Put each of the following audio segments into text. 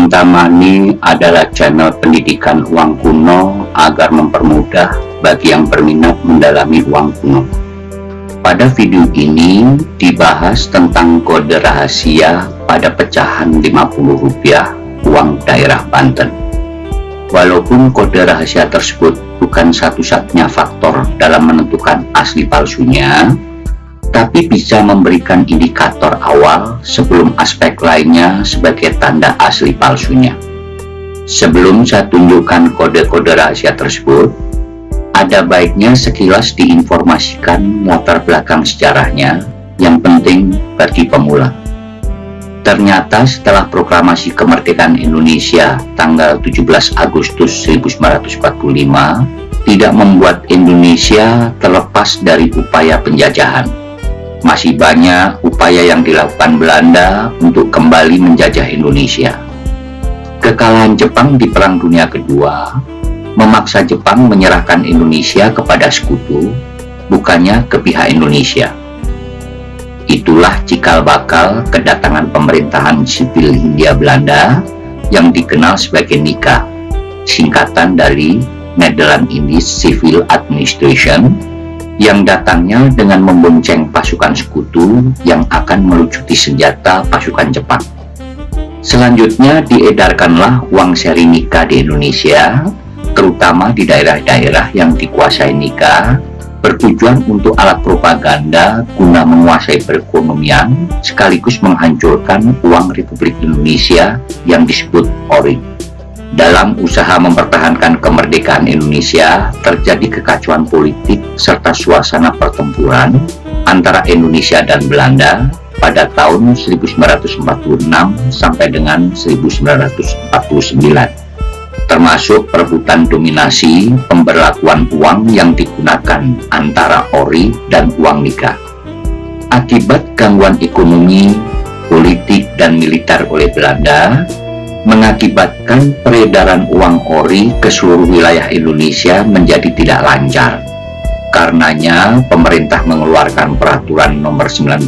Cinta Money adalah channel pendidikan uang kuno agar mempermudah bagi yang berminat mendalami uang kuno. Pada video ini dibahas tentang kode rahasia pada pecahan Rp50 uang daerah Banten. Walaupun kode rahasia tersebut bukan satu-satunya faktor dalam menentukan asli palsunya, tapi bisa memberikan indikator awal sebelum aspek lainnya sebagai tanda asli palsunya. Sebelum saya tunjukkan kode-kode rahasia tersebut, ada baiknya sekilas diinformasikan latar belakang sejarahnya yang penting bagi pemula. Ternyata setelah proklamasi kemerdekaan Indonesia tanggal 17 Agustus 1945 tidak membuat Indonesia terlepas dari upaya penjajahan. Masih banyak upaya yang dilakukan Belanda untuk kembali menjajah Indonesia. Kekalahan Jepang di Perang Dunia Kedua memaksa Jepang menyerahkan Indonesia kepada sekutu, bukannya ke pihak Indonesia. Itulah cikal bakal kedatangan pemerintahan sipil Hindia Belanda yang dikenal sebagai NICA, singkatan dari Netherlands Indies Civil Administration, yang datangnya dengan membonceng pasukan sekutu yang akan melucuti senjata pasukan Jepang. Selanjutnya diedarkanlah uang seri NICA di Indonesia, terutama di daerah-daerah yang dikuasai NICA, bertujuan untuk alat propaganda guna menguasai perekonomian sekaligus menghancurkan uang Republik Indonesia yang disebut Ori. Dalam usaha mempertahankan kemerdekaan Indonesia, terjadi kekacauan politik serta suasana pertempuran antara Indonesia dan Belanda pada tahun 1946 sampai dengan 1949, termasuk perebutan dominasi pemberlakuan uang yang digunakan antara Ori dan uang NICA. Akibat gangguan ekonomi, politik, dan militer oleh Belanda, mengakibatkan peredaran uang Ori ke seluruh wilayah Indonesia menjadi tidak lancar. Karenanya, pemerintah mengeluarkan peraturan nomor 19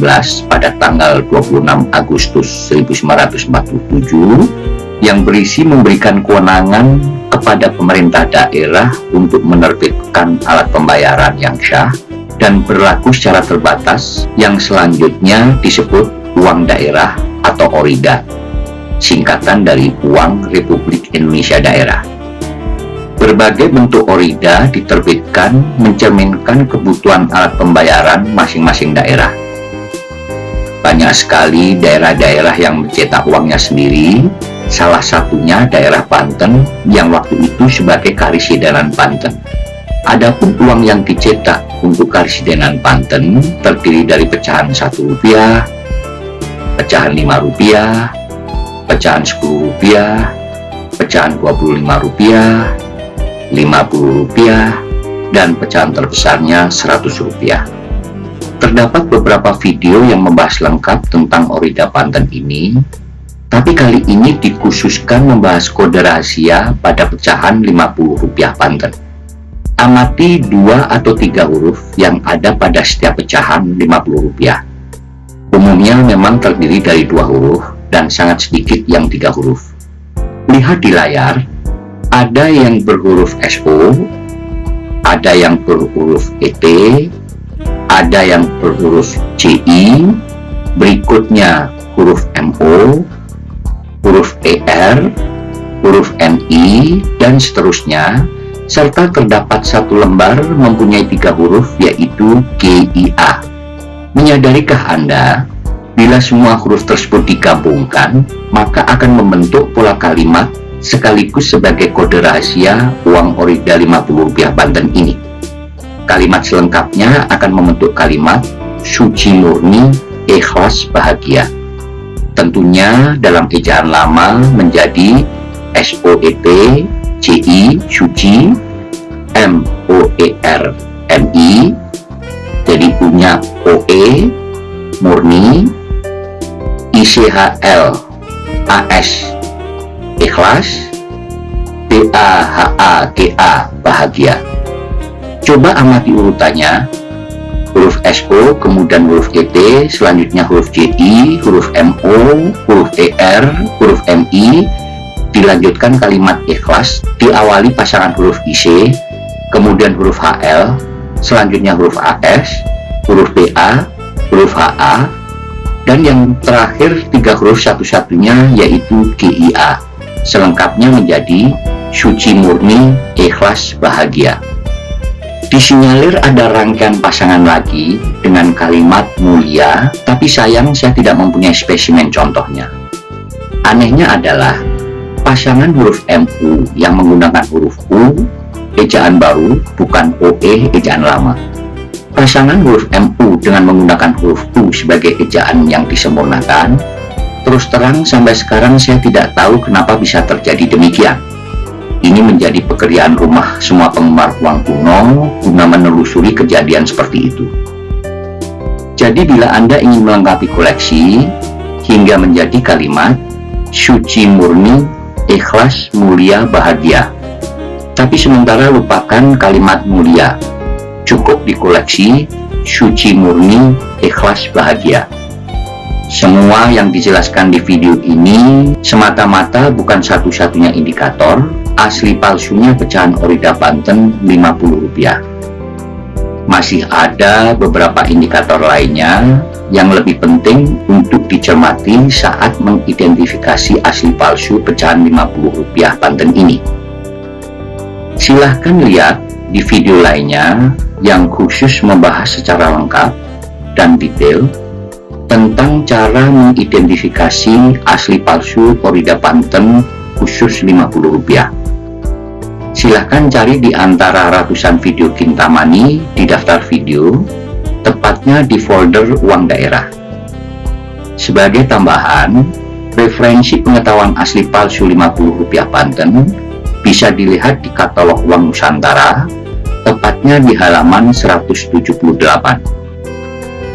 pada tanggal 26 Agustus 1947 yang berisi memberikan kewenangan kepada pemerintah daerah untuk menerbitkan alat pembayaran yang syah dan berlaku secara terbatas yang selanjutnya disebut uang daerah atau ORIDA, singkatan dari Uang Republik Indonesia Daerah. Berbagai bentuk ORIDA diterbitkan mencerminkan kebutuhan alat pembayaran masing-masing daerah. Banyak sekali daerah-daerah yang mencetak uangnya sendiri, salah satunya daerah Banten yang waktu itu sebagai Karisidenan Banten. Adapun uang yang dicetak untuk Karisidenan Banten terdiri dari pecahan Rp1, pecahan Rp5, pecahan Rp10, pecahan Rp25, Rp50, dan pecahan terbesarnya Rp100. Terdapat beberapa video yang membahas lengkap tentang ORIDA Banten ini, tapi kali ini dikhususkan membahas kode rahasia pada pecahan Rp50 Banten. Amati 2 atau 3 huruf yang ada pada setiap pecahan Rp50. Umumnya memang terdiri dari 2 huruf dan sangat sedikit yang 3 huruf. Lihat di layar, ada yang berhuruf SO, ada yang berhuruf ET, ada yang berhuruf CI, berikutnya huruf MO, huruf ER, huruf NI, dan seterusnya, serta terdapat satu lembar mempunyai 3 huruf yaitu GIA. Menyadarikah Anda? Bila semua huruf tersebut digabungkan, maka akan membentuk pola kalimat sekaligus sebagai kode rahasia uang ORIDA Rp50 Banten ini. Kalimat selengkapnya akan membentuk kalimat suci murni, ikhlas, bahagia. Tentunya dalam ejaan lama menjadi SOEP, CI, suci, MOER, MI, jadi punya OE, murni, ICHL, AS, ikhlas, BAHAGA, bahagia. Coba amati urutannya. Huruf SO, kemudian huruf ET, selanjutnya huruf JI, huruf MO, huruf ER, huruf MI, dilanjutkan kalimat ikhlas, diawali pasangan huruf IC, kemudian huruf HL, selanjutnya huruf AS, huruf BA, huruf HA, dan yang terakhir 3 huruf satu-satunya yaitu GIA. Selengkapnya menjadi suci murni, ikhlas, bahagia. Disinyalir ada rangkaian pasangan lagi dengan kalimat mulia, tapi sayang saya tidak mempunyai spesimen contohnya. Anehnya adalah pasangan huruf MU yang menggunakan huruf U, ejaan baru, bukan OE, ejaan lama. Pasangan huruf MU dengan menggunakan huruf U sebagai ejaan yang disempurnakan. Terus terang sampai sekarang saya tidak tahu kenapa bisa terjadi demikian. Ini menjadi pekerjaan rumah semua penggemar uang kuno guna menelusuri kejadian seperti itu. Jadi bila Anda ingin melengkapi koleksi hingga menjadi kalimat suci murni, ikhlas, mulia, bahagia, tapi sementara lupakan kalimat mulia, cukup dikoleksi suci murni, ikhlas, bahagia. Semua yang dijelaskan di video ini semata-mata bukan satu-satunya indikator. Asli palsunya pecahan Orida Banten Rp50. Masih ada beberapa indikator lainnya yang lebih penting untuk dicermati saat mengidentifikasi asli palsu pecahan Rp50 Banten ini. Silahkan lihat di video lainnya yang khusus membahas secara lengkap dan detail tentang cara mengidentifikasi asli palsu Orida Banten khusus Rp50. Silahkan cari di antara ratusan video Kintamani di daftar video, tepatnya di folder uang daerah. Sebagai tambahan, referensi pengetahuan asli palsu Rp50 Banten bisa dilihat di katalog uang Nusantara, tepatnya di halaman 178.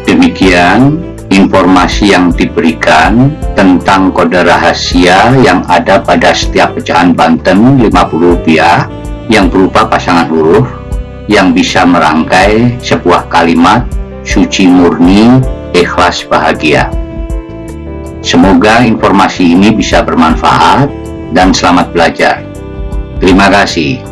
Demikian informasi yang diberikan tentang kode rahasia yang ada pada setiap pecahan Banten Rp50 yang berupa pasangan huruf yang bisa merangkai sebuah kalimat suci murni, ikhlas, bahagia. Semoga informasi ini bisa bermanfaat dan selamat belajar. Terima kasih.